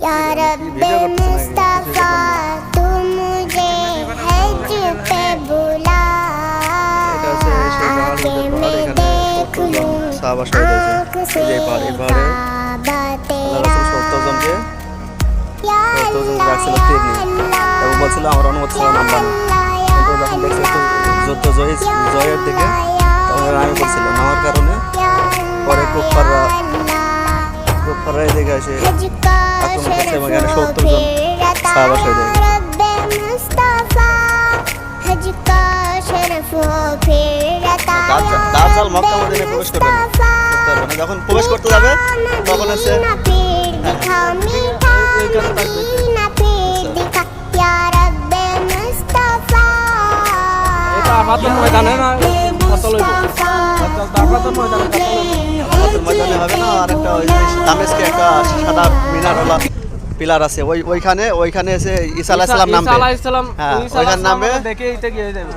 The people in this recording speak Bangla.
या रब्बे मुस्तफा तू मुझे हज पे बुला आके मैं देख लूं आँख से काबा तेरा या अल्लाह এবং বলছিল আমার অনুমতি ছাড়া নামবা না, কিন্তু যখন দেখছি একটু যুদ্ধ জয়ের দিকে তখন আমি বলছিলাম নামার কারণে পরে কুফাররা এদিকে এসে আক্রমণ করছে এবং এখানে 70 জন সাহাবা শহীদ হয়ে গেছে। দাজ্জাল মক্কা মদিনায় প্রবেশ করবে না, যখন প্রবেশ করতে যাবে তখন হচ্ছে ময়দানে না ময়দানে হবে না। আর একটা ওই দামেস্কে একটা সাদা মিনারওয়ালা পিলার আছে, ওইখানে এসে ঈসা আলাইহিস সালাম নামবে। হ্যাঁ ওইখানে নামবে, দেখে এটা গিয়ে যাবে।